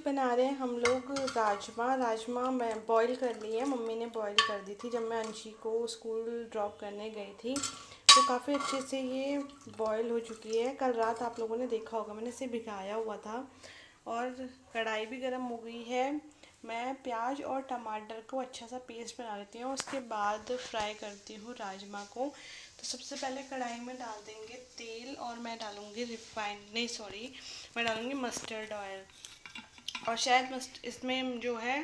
बना रहे हैं हम लोग राजमा मैं बॉईल कर ली है। मम्मी ने बॉईल कर दी थी जब मैं अंशी को स्कूल ड्रॉप करने गई थी, तो काफ़ी अच्छे से ये बॉईल हो चुकी है। कल रात आप लोगों ने देखा होगा मैंने इसे भिगाया हुआ था। और कढ़ाई भी गर्म हो गई है। मैं प्याज और टमाटर को अच्छा सा पेस्ट बना लेती हूँ, उसके बाद फ्राई करती हूँ राजमा को। तो सबसे पहले कढ़ाई में डाल देंगे तेल और मैं डालूँगी मैं डालूँगी मस्टर्ड ऑयल। और शायद इसमें जो है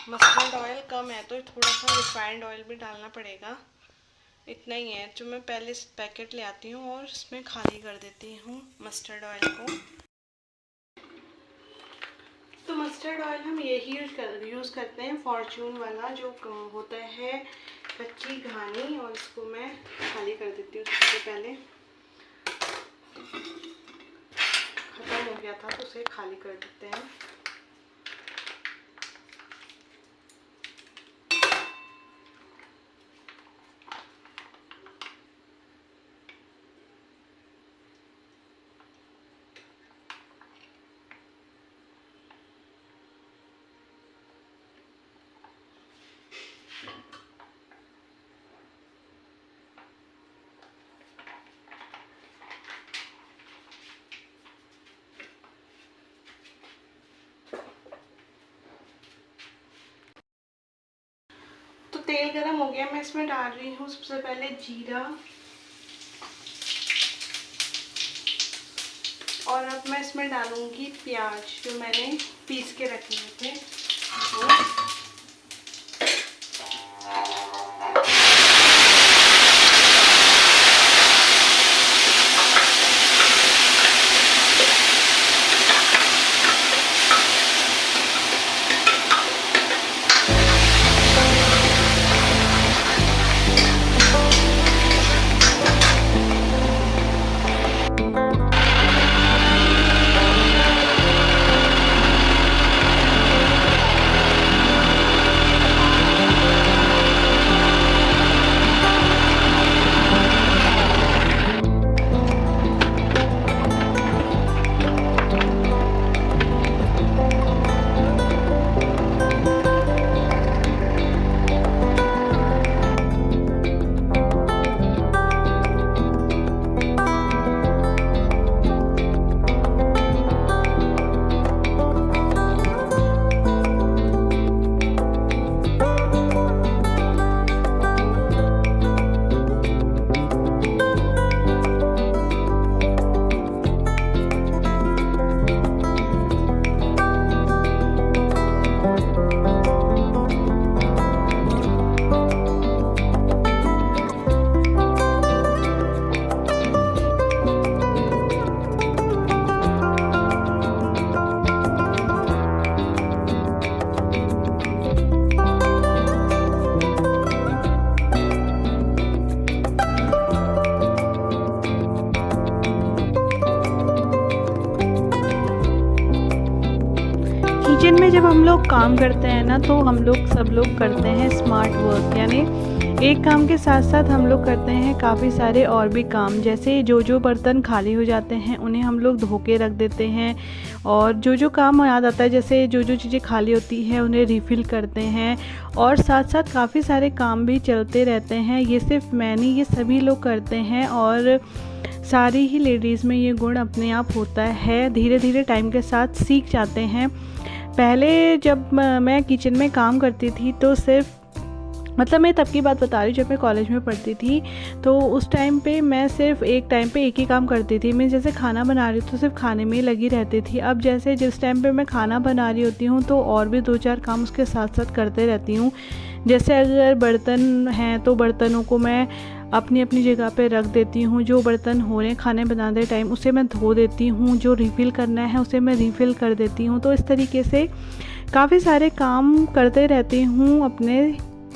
मस्टर्ड ऑयल कम है, तो थोड़ा सा रिफाइंड ऑयल भी डालना पड़ेगा। इतना ही है जो मैं पहले पैकेट ले आती हूँ और इसमें खाली कर देती हूँ मस्टर्ड ऑयल को। तो मस्टर्ड ऑयल हम यही यूज़ करते हैं, फॉर्चून वाला जो होता है कच्ची घानी। और इसको मैं खाली कर देती हूँ। सबसे पहले ख़त्म हो गया था तो उसे खाली कर देते हैं। तो तेल गरम हो गया, मैं इसमें डाल रही हूँ सबसे पहले जीरा। और अब मैं इसमें डालूंगी प्याज जो मैंने पीस के रखे हुए थे। किचन में जब हम लोग काम करते हैं ना, तो हम लोग सब लोग करते हैं स्मार्ट वर्क, यानी एक काम के साथ साथ हम लोग करते हैं काफ़ी सारे और भी काम। जैसे जो बर्तन खाली हो जाते हैं उन्हें हम लोग धो के रख देते हैं, और जो काम याद आता है, जैसे जो चीज़ें खाली होती हैं उन्हें रिफ़िल करते हैं। और साथ साथ काफ़ी सारे काम भी चलते रहते हैं। ये सिर्फ मैं नहीं, ये सभी लोग करते हैं और सारी ही लेडीज़ में ये गुण अपने आप होता है। धीरे धीरे टाइम के साथ सीख जाते हैं। पहले जब मैं किचन में काम करती थी तो सिर्फ मैं तब की बात बता रही हूँ जब मैं कॉलेज में पढ़ती थी। तो उस टाइम पे मैं सिर्फ एक ही काम करती थी। मैं जैसे खाना बना रही हूँ तो सिर्फ खाने में ही लगी रहती थी। अब जैसे जिस टाइम पे मैं खाना बना रही होती हूँ तो और भी 2-4 काम उसके साथ साथ करते रहती हूँ। जैसे अगर बर्तन हैं तो बर्तनों को मैं अपनी अपनी जगह पे रख देती हूँ। जो बर्तन हो रहे हैं खाने बनाते टाइम उसे मैं धो देती हूँ, जो रिफ़िल करना है उसे मैं रिफ़िल कर देती हूँ। तो इस तरीके से काफ़ी सारे काम करते रहती हूँ अपने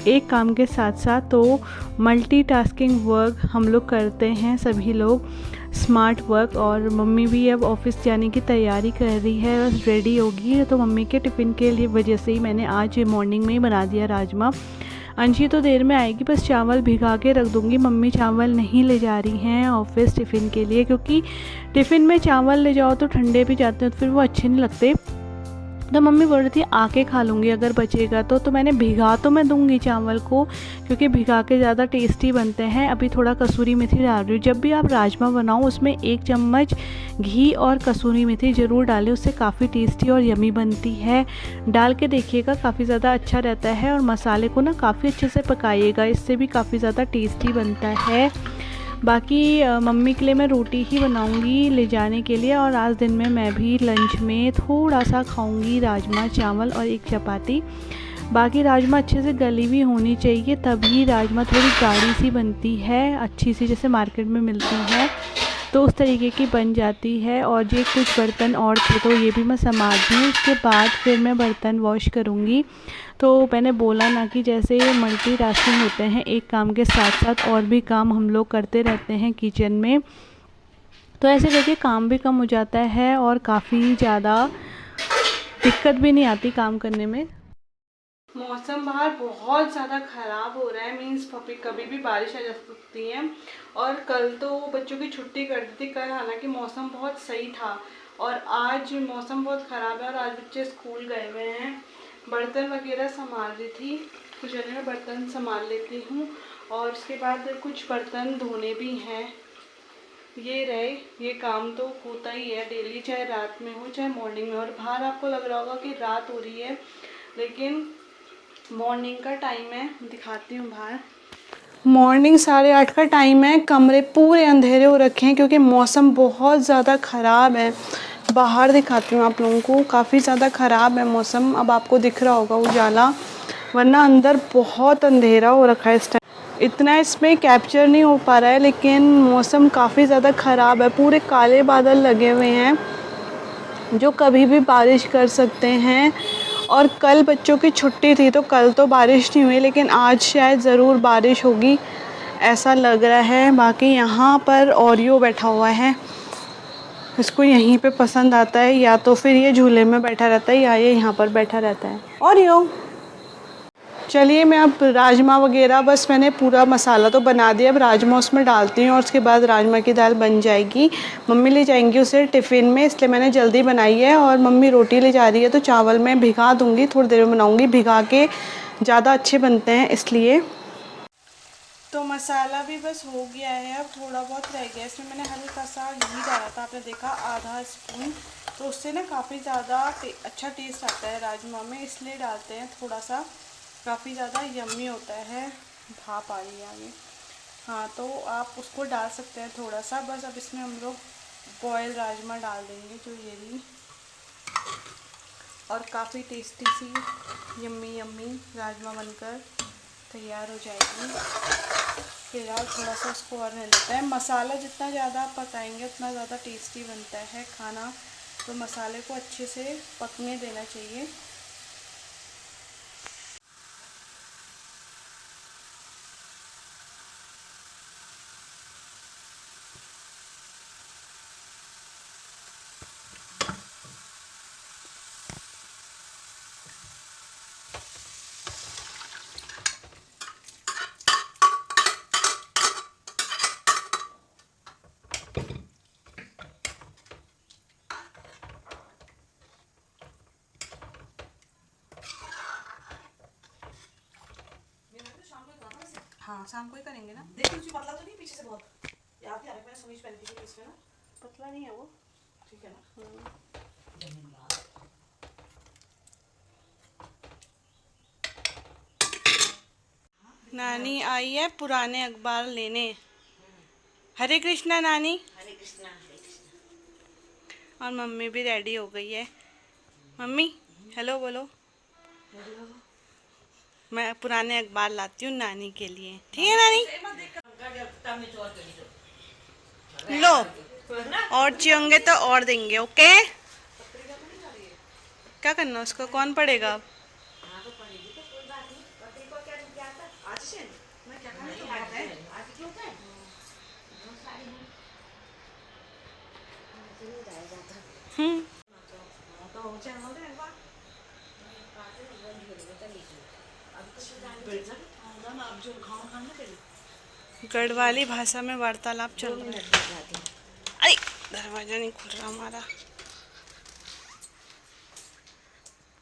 एक काम के साथ साथ। तो मल्टीटास्किंग वर्क हम लोग करते हैं सभी लोग, स्मार्ट वर्क। और मम्मी भी अब ऑफिस जाने की तैयारी कर रही है, बस रेडी होगी। तो मम्मी के टिफ़िन के लिए वजह से ही मैंने आज मॉर्निंग में ही बना दिया राजमा। अंशी तो देर में आएगी, बस चावल भिगा के रख दूँगी। मम्मी चावल नहीं ले जा रही हैं ऑफिस टिफ़िन के लिए, क्योंकि टिफ़िन में चावल ले जाओ तो ठंडे भी जाते हैं तो फिर वो अच्छे नहीं लगते। तो मम्मी बोल रही थी आके खा लूँगी अगर बचेगा तो मैंने भिगा तो मैं दूँगी चावल को, क्योंकि भिगा के ज़्यादा टेस्टी बनते हैं। अभी थोड़ा कसूरी मेथी डाल रही हूँ। जब भी आप राजमा बनाओ उसमें 1 चम्मच घी और कसूरी मेथी ज़रूर डालें, उससे काफ़ी टेस्टी और यमी बनती है। डाल के देखिएगा, काफ़ी ज़्यादा अच्छा रहता है। और मसाले को ना काफ़ी अच्छे से पकाइएगा, इससे भी काफ़ी ज़्यादा टेस्टी बनता है। बाकी मम्मी के लिए मैं रोटी ही बनाऊंगी ले जाने के लिए, और आज दिन में मैं भी लंच में थोड़ा सा खाऊंगी राजमा चावल और 1 चपाती। बाकी राजमा अच्छे से गली हुई होनी चाहिए, तभी राजमा थोड़ी गाढ़ी सी बनती है, अच्छी सी जैसे मार्केट में मिलती है तो उस तरीके की बन जाती है। और ये कुछ बर्तन और थे तो ये भी मैं संभाल दूँ, उसके बाद फिर मैं बर्तन वॉश करूँगी। तो मैंने बोला ना कि जैसे मल्टीटास्किंग होते हैं, एक काम के साथ साथ और भी काम हम लोग करते रहते हैं किचन में, तो ऐसे करके काम भी कम हो जाता है और काफ़ी ज़्यादा दिक्कत भी नहीं आती काम करने में। मौसम बाहर बहुत ज़्यादा ख़राब हो रहा है, मीन्स कभी भी बारिश आ जा सकती है। और कल तो बच्चों की छुट्टी कर दी थी, कल हालांकि मौसम बहुत सही था, और आज मौसम बहुत ख़राब है और आज बच्चे स्कूल गए हुए हैं। बर्तन वगैरह संभाल रही थी, तो चलिए मैं बर्तन संभाल लेती हूँ। और उसके बाद कुछ बर्तन धोने भी हैं, ये रहे। ये काम तो होता ही है डेली, चाहे रात में हो चाहे मॉर्निंग में। और बाहर आपको लग रहा होगा कि रात हो रही है, लेकिन मॉर्निंग का टाइम है, दिखाती हूँ बाहर। मॉर्निंग 8:30 का टाइम है, कमरे पूरे अंधेरे हो रखे हैं क्योंकि मौसम बहुत ज़्यादा ख़राब है। बाहर दिखाती हूँ आप लोगों को, काफ़ी ज़्यादा ख़राब है मौसम। अब आपको दिख रहा होगा उजाला, वरना अंदर बहुत अंधेरा हो रखा है इस टाइम। इतना इसमें कैप्चर नहीं हो पा रहा है, लेकिन मौसम काफ़ी ज़्यादा ख़राब है। पूरे काले बादल लगे हुए हैं जो कभी भी बारिश कर सकते हैं। और कल बच्चों की छुट्टी थी तो कल तो बारिश नहीं हुई, लेकिन आज शायद ज़रूर बारिश होगी ऐसा लग रहा है। बाकी यहाँ पर ओरियो बैठा हुआ है, इसको यहीं पे पसंद आता है, या तो फिर ये झूले में बैठा रहता है या ये यहाँ पर बैठा रहता है। ओरियो, चलिए मैं अब राजमा वगैरह, बस मैंने पूरा मसाला तो बना दिया, अब राजमा उसमें डालती हूँ और उसके बाद राजमा की दाल बन जाएगी। मम्मी ले जाएंगी उसे टिफ़िन में, इसलिए मैंने जल्दी बनाई है। और मम्मी रोटी ले जा रही है तो चावल मैं भिगा दूँगी, थोड़ी देर में बनाऊँगी, भिगा के ज़्यादा अच्छे बनते हैं इसलिए। तो मसाला भी बस हो गया है, अब थोड़ा बहुत रह गया। इसमें मैंने हल्का सा घी डाला था, आपने देखा आधा स्पून, तो उससे ना काफ़ी ज़्यादा अच्छा टेस्ट आता है राजमा में, इसलिए डालते हैं थोड़ा सा, काफ़ी ज़्यादा यम्मी होता है। भाप आ रही है आगे, हाँ तो आप उसको डाल सकते हैं थोड़ा सा। बस अब इसमें हम लोग बॉयल राजमा डाल देंगे, जो ये रही, और काफ़ी टेस्टी सी यम्मी यम्मी राजमा बनकर तैयार हो जाएगी। फिलहाल थोड़ा सा उसको और रहने देता है। मसाला जितना ज़्यादा आप पकाएंगे उतना ज़्यादा टेस्टी बनता है खाना, तो मसाले को अच्छे से पकने देना चाहिए। हाँ शाम को ही करेंगे ना। देखिए उसमें पतला तो नहीं, पीछे से बहुत याद नहीं आ रहा है। मैंने समीज पहनती थी इसमें ना, पतला नहीं है वो, ठीक है ना। नानी आई है पुराने अखबार लेने। हरे कृष्णा नानी। हरे कृष्णा हरे कृष्णा। और मम्मी भी रेडी हो गई है। मम्मी हेलो बोलो। हेलो। मैं पुराने अखबार लाती हूँ नानी के लिए, ठीक है नानी। लो, और चाहिए होंगे तो और देंगे, ओके। क्या करना उसको, कौन पढ़ेगा अब। हाँ तो पढ़ेगी तो कोई बात नहीं, पति को क्या क्या आता आज से मैं क्या खाने तो बात है आज क्यों होता है बहुत सारी हैं नहीं जाया जाता। तो हो जाए हो जाए बात बातें बंद हो गई चली अब तो जाने दे ना, आप जो खाओ खाना करिए। गढ़वाली भाषा में वार्तालाप चल रहा है। अरे दरवाजा नहीं खुल रहा हमारा।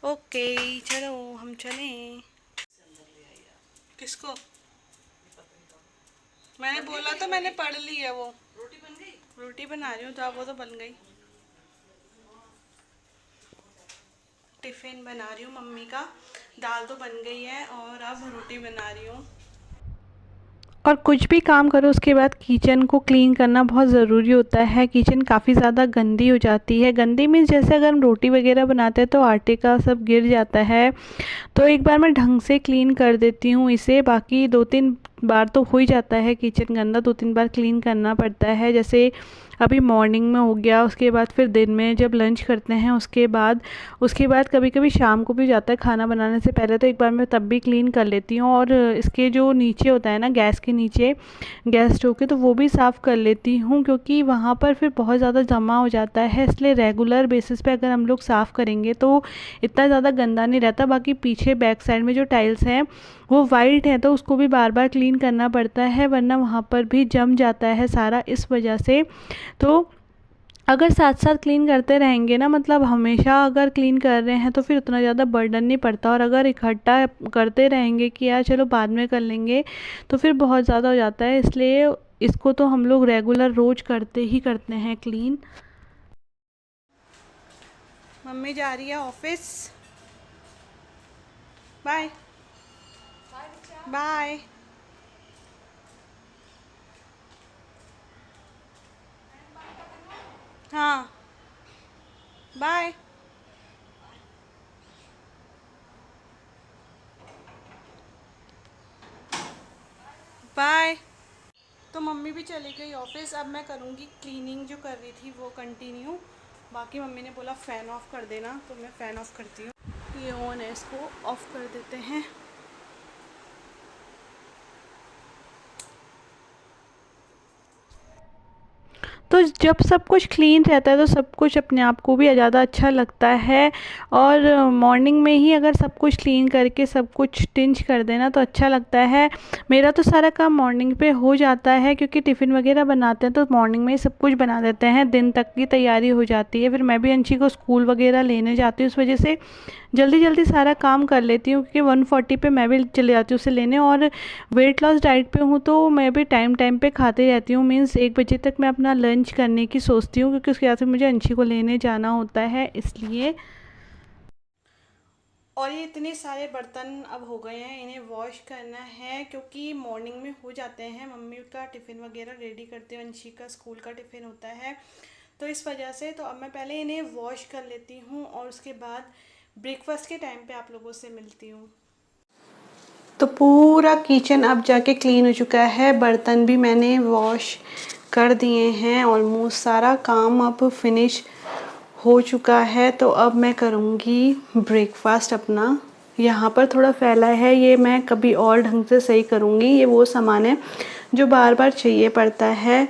ओके चलो हम चलें। किसको? मैंने बोला तो मैंने पढ़ ली है वो। रोटी बन गई? रोटी बना रही हूँ तो अब वो तो बन गई। टिफ़िन बना रही हूँ मम्मी का। दाल तो बन गई है और अब रोटी बना रही हूँ। और कुछ भी काम करो उसके बाद किचन को क्लीन करना बहुत ज़रूरी होता है। किचन काफ़ी ज़्यादा गंदी हो जाती है। गंदी मीन्स जैसे अगर हम रोटी वगैरह बनाते हैं तो आटे का सब गिर जाता है, तो एक बार मैं ढंग से क्लीन कर देती हूँ इसे। बाकी 2-3 बार तो हो ही जाता है किचन गंदा, 2-3 बार क्लीन करना पड़ता है। जैसे अभी मॉर्निंग में हो गया, उसके बाद फिर दिन में जब लंच करते हैं उसके बाद कभी कभी शाम को भी जाता है खाना बनाने से पहले, तो एक बार मैं तब भी क्लीन कर लेती हूँ। और इसके जो नीचे होता है ना, गैस के नीचे, गैस स्टोव के, तो वो भी साफ़ कर लेती हूँ क्योंकि वहाँ पर फिर बहुत ज़्यादा जमा हो जाता है। इसलिए रेगुलर बेसिस पे अगर हम लोग साफ़ करेंगे तो इतना ज़्यादा गंदा नहीं रहता। बाकी पीछे बैक साइड में जो टाइल्स हैं वो वाइट है तो उसको भी बार बार क्लीन करना पड़ता है, वरना वहाँ पर भी जम जाता है सारा, इस वजह से। तो अगर साथ साथ क्लीन करते रहेंगे ना, मतलब हमेशा अगर क्लीन कर रहे हैं तो फिर उतना ज़्यादा बर्डन नहीं पड़ता। और अगर इकट्ठा करते रहेंगे कि यार चलो बाद में कर लेंगे, तो फिर बहुत ज़्यादा हो जाता है। इसलिए इसको तो हम लोग रेगुलर रोज़ करते ही करते हैं क्लीन। मम्मी जा रही है ऑफिस। Bye bye. हाँ बाय। बाय। तो मम्मी भी चली गई ऑफिस। अब मैं करूँगी क्लीनिंग जो कर रही थी वो कंटिन्यू। बाकी मम्मी ने बोला फ़ैन ऑफ़ कर देना, तो मैं फ़ैन ऑफ़ करती हूँ। ये ऑन है, इसको ऑफ़ कर देते हैं। तो जब सब कुछ क्लीन रहता है तो सब कुछ अपने आप को भी ज़्यादा अच्छा लगता है। और मॉर्निंग में ही अगर सब कुछ क्लीन करके सब कुछ टिंच कर देना तो अच्छा लगता है। मेरा तो सारा काम मॉर्निंग पे हो जाता है क्योंकि टिफ़िन वगैरह बनाते हैं तो मॉर्निंग में ही सब कुछ बना देते हैं, दिन तक की तैयारी हो जाती है। फिर मैं भी अंशी को स्कूल वगैरह लेने जाती हूँ, उस वजह से जल्दी जल्दी सारा काम कर लेती हूँ क्योंकि 1:40 पे मैं भी चले जाती हूँ उसे लेने। और वेट लॉस डाइट पे हूँ तो मैं भी टाइम टाइम पे खाती रहती हूँ। मीन्स 1 बजे तक मैं अपना लंच करने की सोचती हूँ क्योंकि उसके बाद फिर मुझे अंशी को लेने जाना होता है, इसलिए। और ये इतने सारे बर्तन अब हो गए हैं, इन्हें वॉश करना है क्योंकि मॉर्निंग में हो जाते हैं। मम्मी का टिफ़िन वगैरह रेडी करते हैं, अंशी का स्कूल का टिफ़िन होता है, तो इस वजह से। तो अब मैं पहले इन्हें वॉश कर लेती हूँ और उसके बाद ब्रेकफास्ट के टाइम पे आप लोगों से मिलती हूँ। तो पूरा किचन अब जाके क्लीन हो चुका है, बर्तन भी मैंने वॉश कर दिए हैं, ऑलमोस्ट सारा काम अब फिनिश हो चुका है। तो अब मैं करूँगी ब्रेकफास्ट अपना। यहाँ पर थोड़ा फैला है, ये मैं कभी और ढंग से सही करूँगी। ये वो सामान है जो बार बार चाहिए पड़ता है।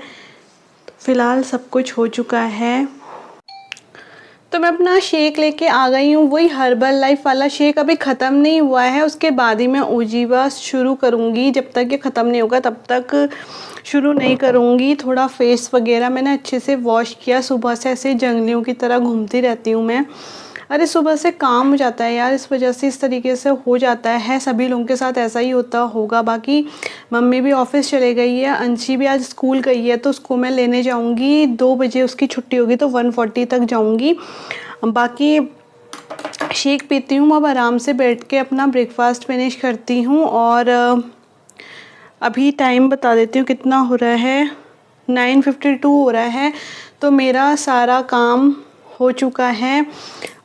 फ़िलहाल सब कुछ हो चुका है। तो मैं अपना शेक लेके आ गई हूँ, वही हर्बल लाइफ वाला शेक। अभी ख़त्म नहीं हुआ है, उसके बाद ही मैं उजीवा शुरू करूँगी। जब तक ये ख़त्म नहीं होगा तब तक शुरू नहीं करूँगी। थोड़ा फेस वगैरह मैंने अच्छे से वॉश किया। सुबह से ऐसे जंगलियों की तरह घूमती रहती हूँ मैं। अरे सुबह से काम हो जाता है यार, इस वजह से इस तरीके से हो जाता है। सभी लोगों के साथ ऐसा ही होता होगा। बाकी मम्मी भी ऑफिस चले गई है, अंशी भी आज स्कूल गई है, तो उसको मैं लेने जाऊंगी। 2 बजे उसकी छुट्टी होगी तो 1:40 तक जाऊंगी। बाकी शेक पीती हूँ, अब आराम से बैठ के अपना ब्रेकफास्ट फिनिश करती हूँ। और अभी टाइम बता देती हूँ कितना हो रहा है, 9:52 हो रहा है। तो मेरा सारा काम हो चुका है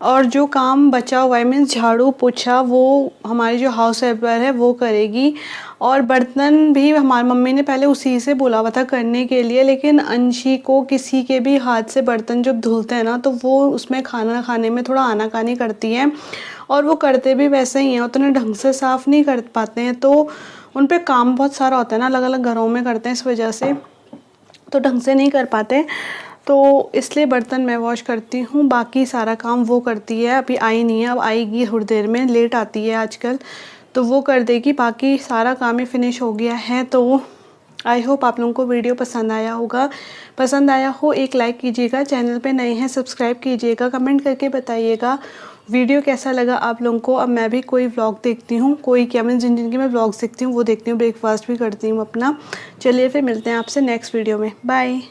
और जो काम बचा हुआ है, मीन्स झाड़ू पोछा, वो हमारी जो हाउस हेल्पर है वो करेगी। और बर्तन भी हमारी मम्मी ने पहले उसी से बोला हुआ था करने के लिए, लेकिन अंशी को किसी के भी हाथ से बर्तन जब धुलते हैं ना तो वो उसमें खाना खाने में थोड़ा आनाकानी करती है। और वो करते भी वैसे ही हैं, उतने ढंग से साफ़ नहीं कर पाते हैं, तो उन पे काम बहुत सारा होता है ना, अलग अलग घरों में करते हैं, इस वजह से तो ढंग से नहीं कर पाते। तो इसलिए बर्तन मैं वॉश करती हूँ, बाकी सारा काम वो करती है। अभी आई नहीं है, अब आएगी थोड़ी देर में, लेट आती है आजकल, तो वो कर देगी। बाकी सारा काम ही फिनिश हो गया है। तो आई होप आप लोगों को वीडियो पसंद आया होगा। पसंद आया हो एक लाइक कीजिएगा, चैनल पे नए हैं सब्सक्राइब कीजिएगा, कमेंट करके बताइएगा वीडियो कैसा लगा आप लोगों को। अब मैं भी कोई व्लॉग देखती हूँ, कोई क्या मैं जिनके मैं व्लॉग्स देखती हूँ वो देखती हूँ, ब्रेकफास्ट भी करती हूँ अपना। चलिए फिर मिलते हैं आपसे नेक्स्ट वीडियो में, बाय।